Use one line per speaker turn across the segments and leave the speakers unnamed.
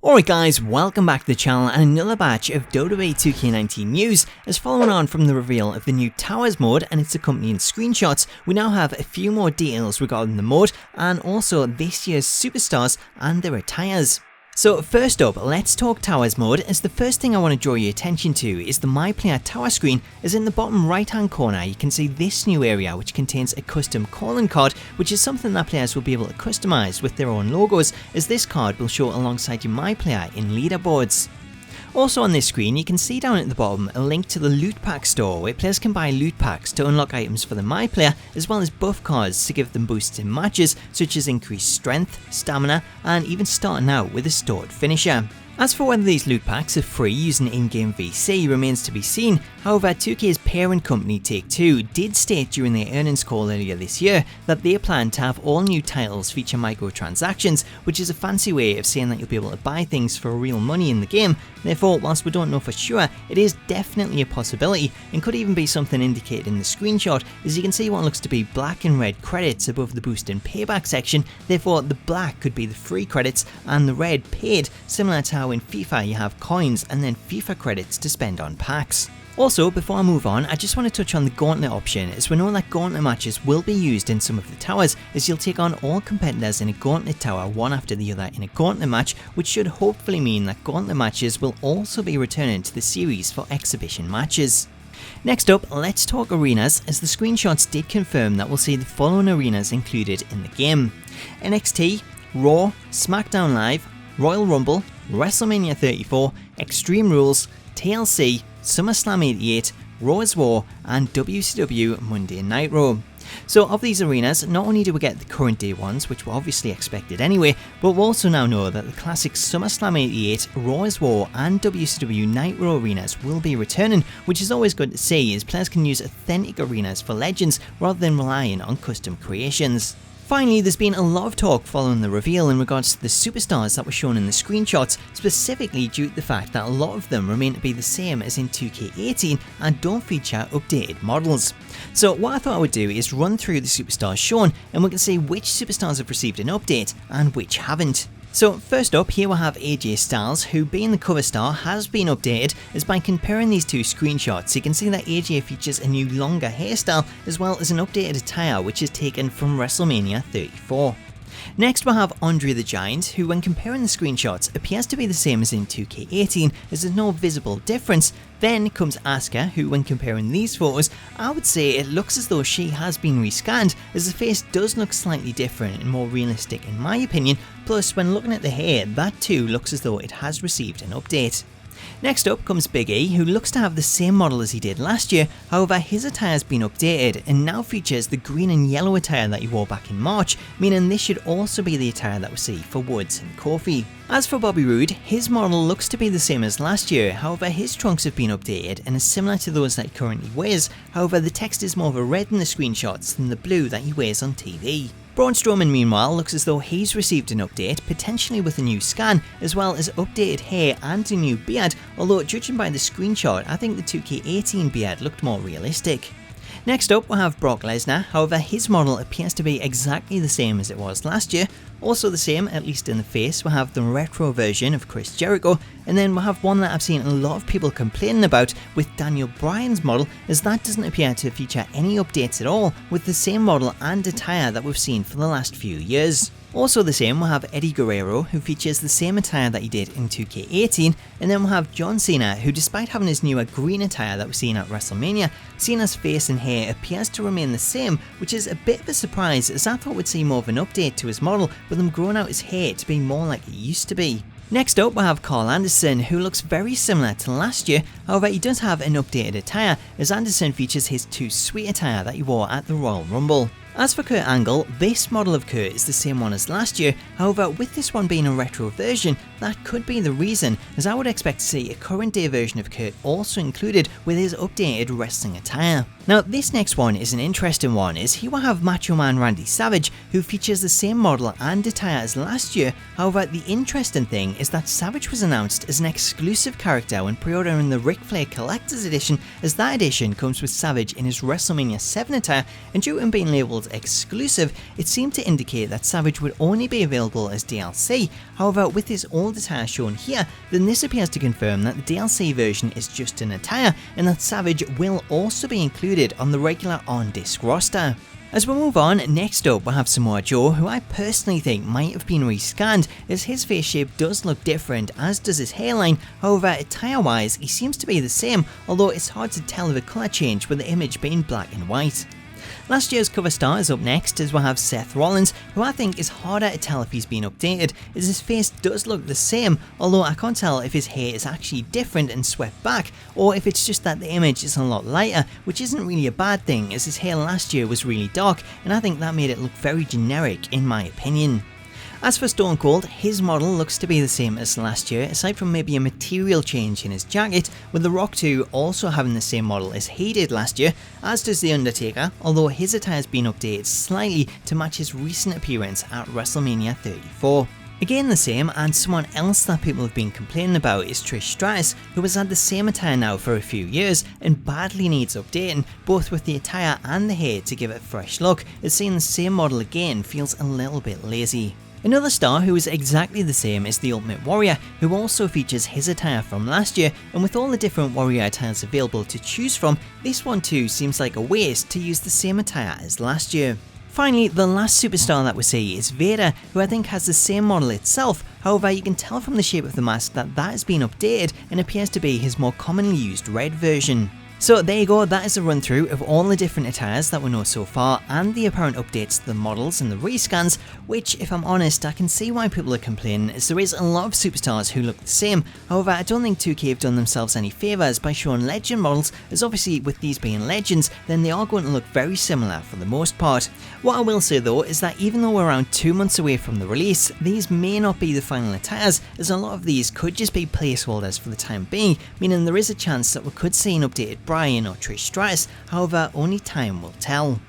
Alright guys, welcome back to the channel and another batch of WWE 2K19 news. As following on from the reveal of the new Towers mode and its accompanying screenshots, we now have a few more details regarding the mode and also this year's superstars and their attires. So first up, let's talk Towers mode, as the first thing I want to draw your attention to is the My Player Tower screen. As in the bottom right hand corner you can see this new area which contains a custom calling card, which is something that players will be able to customize with their own logos, as this card will show alongside your My Player in leaderboards. Also on this screen you can see down at the bottom a link to the loot pack store, where players can buy loot packs to unlock items for the My Player, as well as buff cards to give them boosts in matches such as increased strength, stamina and even starting out with a stored finisher. As for whether these loot packs are free using in-game VC remains to be seen. However, 2K's parent company Take-Two did state during their earnings call earlier this year that they plan to have all new titles feature microtransactions, which is a fancy way of saying that you'll be able to buy things for real money in the game. Therefore, whilst we don't know for sure, it is definitely a possibility and could even be something indicated in the screenshot, as you can see what looks to be black and red credits above the boost and payback section. Therefore, the black could be the free credits and the red paid, similar to how in FIFA you have coins and then FIFA credits to spend on packs. Also, before I move on, I just want to touch on the gauntlet option, as we know that gauntlet matches will be used in some of the towers, as you'll take on all competitors in a gauntlet tower one after the other in a gauntlet match, which should hopefully mean that gauntlet matches will also be returning to the series for exhibition matches. Next up, let's talk arenas, as the screenshots did confirm that we'll see the following arenas included in the game: NXT, Raw, SmackDown Live, Royal Rumble, WrestleMania 34, Extreme Rules, TLC, SummerSlam 88, Raw's War and WCW Monday Night Raw. So of these arenas, not only do we get the current day ones, which were obviously expected anyway, but we also now know that the classic SummerSlam 88, Raw's War and WCW Night Raw arenas will be returning, which is always good to see, as players can use authentic arenas for legends rather than relying on custom creations. Finally, there's been a lot of talk following the reveal in regards to the superstars that were shown in the screenshots, specifically due to the fact that a lot of them remain to be the same as in 2K18 and don't feature updated models. So what I thought I would do is run through the superstars shown and we can see which superstars have received an update and which haven't. So first up, here we have AJ Styles, who being the cover star has been updated, as by comparing these two screenshots you can see that AJ features a new longer hairstyle as well as an updated attire which is taken from WrestleMania 34. Next we have Andre the Giant, who when comparing the screenshots appears to be the same as in 2K18, as there's no visible difference. Then comes Asuka, who when comparing these photos, I would say it looks as though she has been rescanned, as the face does look slightly different and more realistic in my opinion, plus when looking at the hair, that too looks as though it has received an update. Next up comes Big E, who looks to have the same model as he did last year. However, his attire has been updated and now features the green and yellow attire that he wore back in March, meaning this should also be the attire that we see for Woods and Kofi. As for Bobby Roode, his model looks to be the same as last year, however his trunks have been updated and is similar to those that he currently wears. However, the text is more of a red in the screenshots than the blue that he wears on TV. Braun Strowman meanwhile looks as though he's received an update, potentially with a new scan, as well as updated hair and a new beard, although judging by the screenshot I think the 2K18 beard looked more realistic. Next up we have Brock Lesnar, however his model appears to be exactly the same as it was last year. Also the same, at least in the face, we have the retro version of Chris Jericho, and then we have one that I've seen a lot of people complaining about with Daniel Bryan's model, as that doesn't appear to feature any updates at all, with the same model and attire that we've seen for the last few years. Also the same, we'll have Eddie Guerrero, who features the same attire that he did in 2K18, and then we'll have John Cena, who despite having his newer green attire that we've seen at WrestleMania, Cena's face and hair appears to remain the same, which is a bit of a surprise, as I thought we'd see more of an update to his model, with him growing out his hair to be more like it used to be. Next up we have Carl Anderson, who looks very similar to last year, however he does have an updated attire, as Anderson features his Too Sweet attire that he wore at the Royal Rumble. As for Kurt Angle, this model of Kurt is the same one as last year, however with this one being a retro version, that could be the reason, as I would expect to see a current day version of Kurt also included with his updated wrestling attire. Now this next one is an interesting one, as here we have Macho Man Randy Savage, who features the same model and attire as last year. However, the interesting thing is that Savage was announced as an exclusive character when pre-ordering the Ric Flair Collector's Edition, as that edition comes with Savage in his WrestleMania 7 attire, and due to him being labelled exclusive, it seemed to indicate that Savage would only be available as DLC. However, with his own old attire shown here, then this appears to confirm that the DLC version is just an attire and that Savage will also be included on the regular on-disc roster. As we move on, next up we'll have Samoa Joe, who I personally think might have been rescanned as his face shape does look different, as does his hairline. However, attire wise he seems to be the same, although it's hard to tell the colour change with the image being black and white. Last year's cover star is up next, as we'll have Seth Rollins, who I think is harder to tell if he's been updated, as his face does look the same, although I can't tell if his hair is actually different and swept back, or if it's just that the image is a lot lighter, which isn't really a bad thing, as his hair last year was really dark, and I think that made it look very generic in my opinion. As for Stone Cold, his model looks to be the same as last year, aside from maybe a material change in his jacket, with The Rock 2 also having the same model as he did last year, as does The Undertaker, although his attire has been updated slightly to match his recent appearance at WrestleMania 34. Again the same, and someone else that people have been complaining about is Trish Stratus, who has had the same attire now for a few years and badly needs updating, both with the attire and the hair to give it a fresh look, as seeing the same model again feels a little bit lazy. Another star who is exactly the same is the Ultimate Warrior, who also features his attire from last year, and with all the different warrior attires available to choose from, this one too seems like a waste to use the same attire as last year. Finally, the last superstar that we see is Vader, who I think has the same model itself. However, you can tell from the shape of the mask that has been updated and appears to be his more commonly used red version. So there you go, that is a run through of all the different attires that we know so far and the apparent updates to the models and the rescans, which if I'm honest I can see why people are complaining, as there is a lot of superstars who look the same. However, I don't think 2K have done themselves any favours by showing legend models, as obviously with these being legends then they are going to look very similar for the most part. What I will say though is that even though we're around 2 months away from the release, these may not be the final attires, as a lot of these could just be placeholders for the time being, meaning there is a chance that we could see an updated Brian or Trish Stratus, however only time will tell.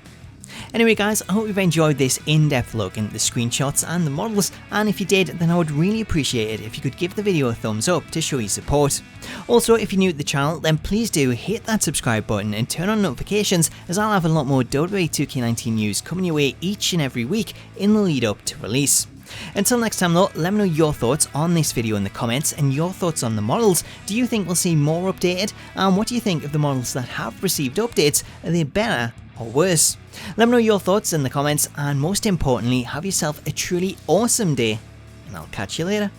Anyway guys, I hope you've enjoyed this in-depth look into the screenshots and the models, and if you did then I would really appreciate it if you could give the video a thumbs up to show your support. Also, if you're new to the channel then please do hit that subscribe button and turn on notifications, as I'll have a lot more WWE 2K19 news coming your way each and every week in the lead up to release. Until next time though, let me know your thoughts on this video in the comments and your thoughts on the models. Do you think we'll see more updated? And what do you think of the models that have received updates? Are they better or worse? Let me know your thoughts in the comments, and most importantly, have yourself a truly awesome day, and I'll catch you later.